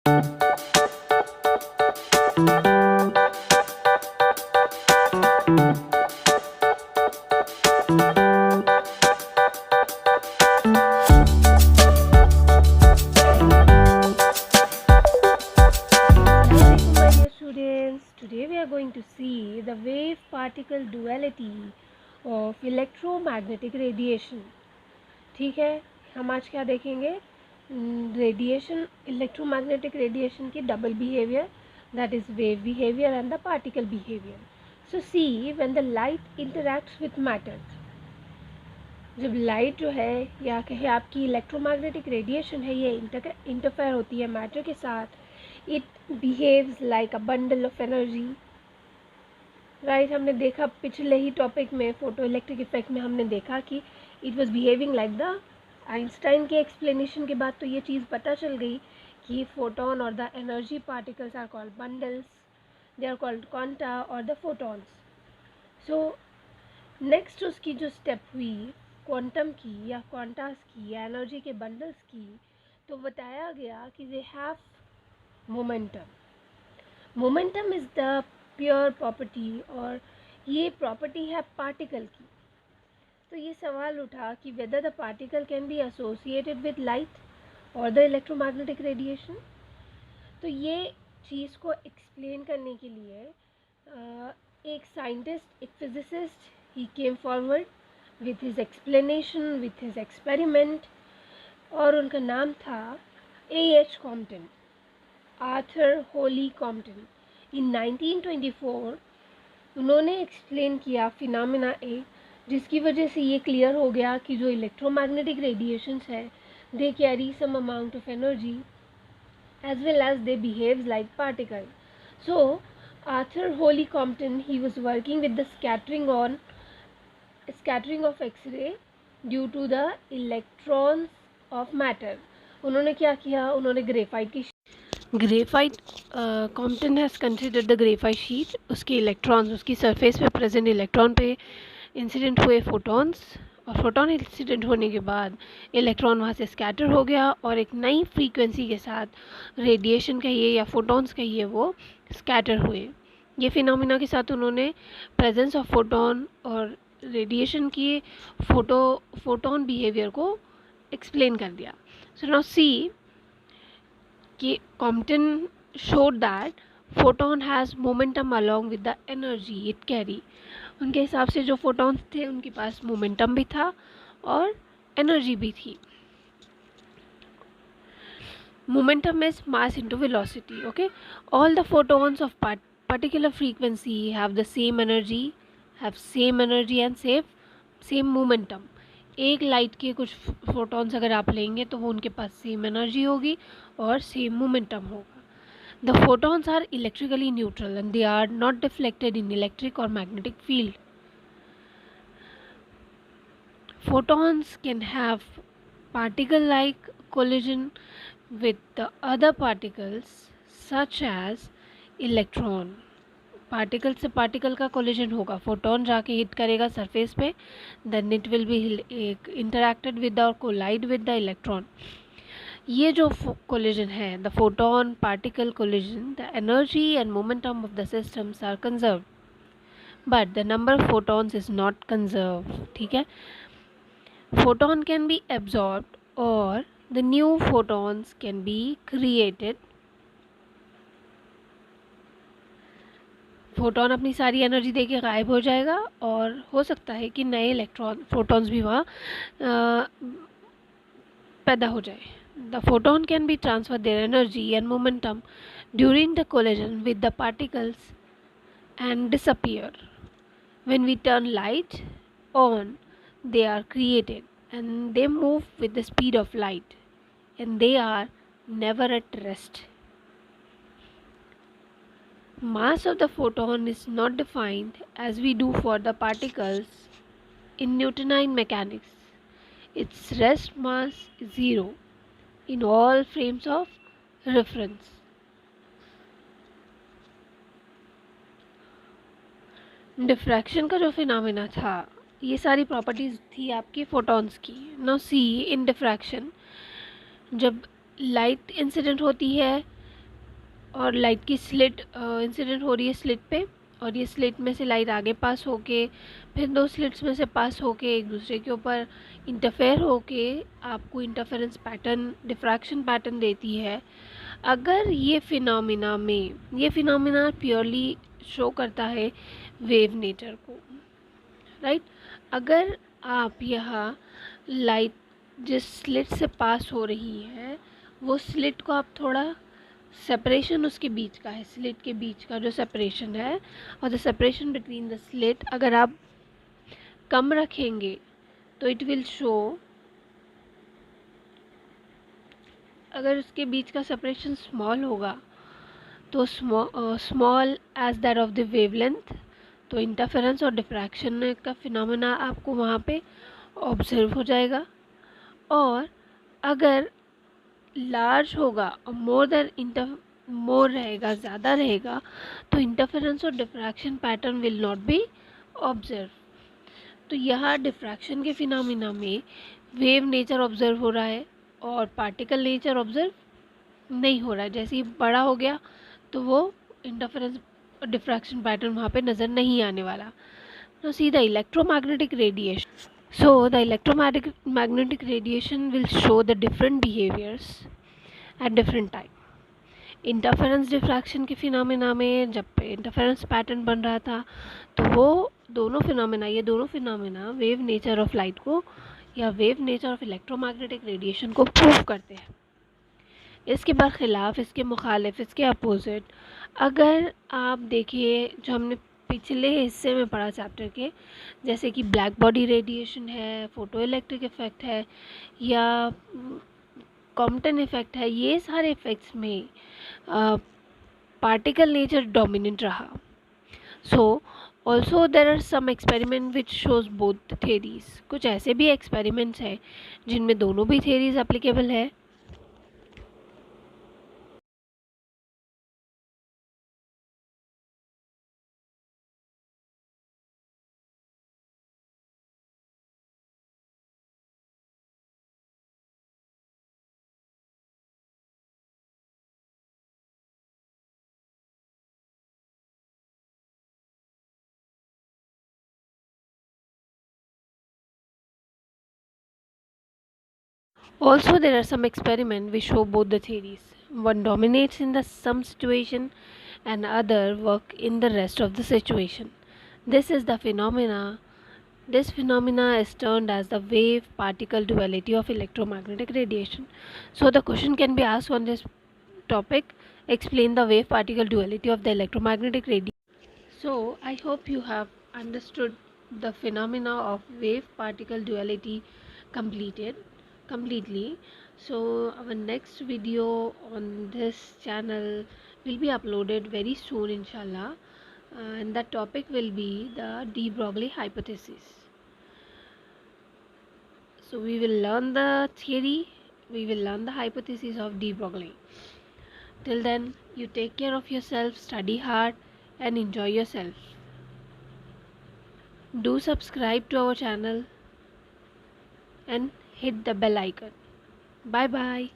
Today we are going to see the wave-particle duality of electromagnetic radiation. ठीक है, हम आज क्या देखेंगे? रेडिएशन, इलेक्ट्रोमैग्नेटिक रेडिएशन की double behaviour, that is wave behavior and the particle behavior. So see, when the light interacts with matter, जब light जो है या कहे आपकी इलेक्ट्रोमैग्नेटिक रेडिएशन है, ये इंटरफेयर होती है मैटर के साथ, it behaves like a bundle of energy. Right, हमने देखा पिछले ही टॉपिक में फोटो इलेक्ट्रिक इफेक्ट में हमने देखा कि it was behaving like the Einstein के एक्सप्लेनेशन के बाद तो ये चीज़ पता चल गई कि फोटोन और the energy particles are called bundles, they are called quanta और द फोटॉन्स. सो नेक्स्ट उसकी जो स्टेप हुई क्वांटम की या क्वांटास की या एनर्जी के बंडल्स की, तो बताया गया कि they have momentum. Momentum is the pure property और ये प्रॉपर्टी है पार्टिकल की. तो ये सवाल उठा कि whether the particle can be associated with light और द इलेक्ट्रोमैग्नेटिक रेडिएशन. तो ये चीज़ को एक्सप्लेन करने के लिए एक साइंटिस्ट, एक physicist, he came forward with his explanation, with his experiment, और उनका नाम था A.H. Compton, Arthur Holly Compton. In 1924 उन्होंने एक्सप्लेन किया फिनोमेना ए, जिसकी वजह से ये क्लियर हो गया कि जो इलेक्ट्रोमैग्नेटिक रेडिएशंस है they carry some amount of energy as well as they behaves like particle. So Arthur Holy Compton, he was working with the scattering of X-ray due to the electrons of matter. उन्होंने क्या किया, उन्होंने graphite Compton has considered the graphite sheet, उसके electrons, उसकी surface पे present electron पे incident हुए photons, और फोटॉन इंसिडेंट होने के बाद इलेक्ट्रॉन वहाँ से स्कैटर हो गया और एक नई फ्रीक्वेंसी के साथ रेडिएशन कहिए या फोटॉन्स कहिए वो स्कैटर हुए. ये फिनोमिना के साथ उन्होंने प्रेजेंस ऑफ फोटॉन और रेडिएशन की फोटोन बिहेवियर को एक्सप्लेन कर दिया. सो नाउ सी कि Compton showed that photon has momentum along with the energy it carry. उनके हिसाब से जो फोटॉन्स थे उनके पास मोमेंटम भी था और एनर्जी भी थी. Momentum is mass into velocity. Okay, all the photons of particular frequency have the same energy and same momentum. एक लाइट के कुछ फोटॉन्स अगर आप लेंगे तो वो उनके पास सेम एनर्जी होगी और सेम मोमेंटम होगा. The photons are electrically neutral and they are not deflected in electric और magnetic field. Photons can have particle-like collision with the other particles such as electron. Particle से particle का collision होगा, photon जाके hit करेगा surface पे, then it will be interacted with और collide with the electron. ये जो कोलिजन है, the photon particle collision, the energy and momentum of the systems are conserved but the number of photons is not conserve. ठीक है, photon can be absorbed or the new photons can be created. Photon अपनी सारी energy देके गायब हो जाएगा और हो सकता है कि नए इलेक्ट्रॉन फोटॉन्स भी वहाँ पैदा हो जाए. The photon can be transfer their energy and momentum during the collision with the particles and disappear. When we turn light on, they are created and they move with the speed of light and they are never at rest. Mass of the photon is not defined as we do for the particles in Newtonine mechanics. Its rest mass is 0 in all frames of reference. Diffraction का जो phenomena था, ये सारी properties थी आपकी photons की. Now see इन diffraction, जब light incident होती है और लाइट की स्लिट इंसिडेंट हो रही है स्लिट पे, और ये स्लिट में से लाइट आगे पास होके फिर दो स्लिट्स में से पास होके एक दूसरे के ऊपर इंटरफेयर होके आपको इंटरफेरेंस पैटर्न, डिफ्रैक्शन पैटर्न देती है। अगर ये फिनोमिना प्योरली शो करता है वेव नेचर को, राइट। अगर आप यहाँ लाइट जिस स्लिट से पास हो रही है वो स्लिट को आप थोड़ा सेपरेशन उसके बीच का है, स्लिट के बीच का जो सेपरेशन है, और the separation between the slit अगर आप कम रखेंगे तो इट विल शो, अगर उसके बीच का सेपरेशन स्मॉल होगा तो small as that of the wavelength, तो इंटरफेरेंस और डिफ्रैक्शन का फिनोमेना आपको वहाँ पे ऑब्जर्व हो जाएगा। और अगर लार्ज होगा और मोर रहेगा, ज़्यादा रहेगा, तो इंटरफेरेंस और diffraction pattern will not be observe. तो यहाँ डिफ्रैक्शन के फिनोमेना में वेव नेचर ऑब्जर्व हो रहा है और पार्टिकल नेचर ऑब्जर्व नहीं हो रहा है। जैसे ही बड़ा हो गया तो वो इंटरफेरेंस और डिफ्रैक्शन पैटर्न वहाँ पे नज़र नहीं आने वाला। Now see the electromagnetic radiation. So the electromagnetic radiation will show the different behaviors at different time. Interference diffraction के फिनोमेना में जब इंटरफेरेंस पैटर्न बन रहा था तो वो ये दोनों phenomena wave nature of light को या wave nature of electromagnetic radiation को प्रूव करते हैं। इसके बरखिलाफ़, इसके मुखालिफ, इसके अपोजिट अगर आप देखिए जो हमने पिछले हिस्से में पढ़ा चैप्टर के, जैसे कि ब्लैक बॉडी रेडिएशन है, फोटो इलेक्ट्रिक इफ़ेक्ट है या कॉम्पटन इफ़ेक्ट है, ये सारे इफ़ेक्ट्स में पार्टिकल नेचर डोमिनेंट रहा। So also there are some experiment which shows both theories. कुछ ऐसे भी एक्सपेरिमेंट्स हैं जिनमें दोनों भी थेरीज एप्लीकेबल है। Also, there are some experiments which show both the theories. One dominates in the some situation and other work in the rest of the situation. This is the phenomena. This phenomena is termed as the wave-particle duality of electromagnetic radiation. So the question can be asked on this topic. Explain the wave-particle duality of the electromagnetic radiation. So I hope you have understood the phenomena of wave-particle duality completely. So our next video on this channel will be uploaded very soon, inshallah, and that topic will be the de Broglie hypothesis. So we will learn the theory, we will learn the hypothesis of de Broglie. Till then, you take care of yourself, study hard and enjoy yourself. Do subscribe to our channel and hit the bell icon. Bye bye.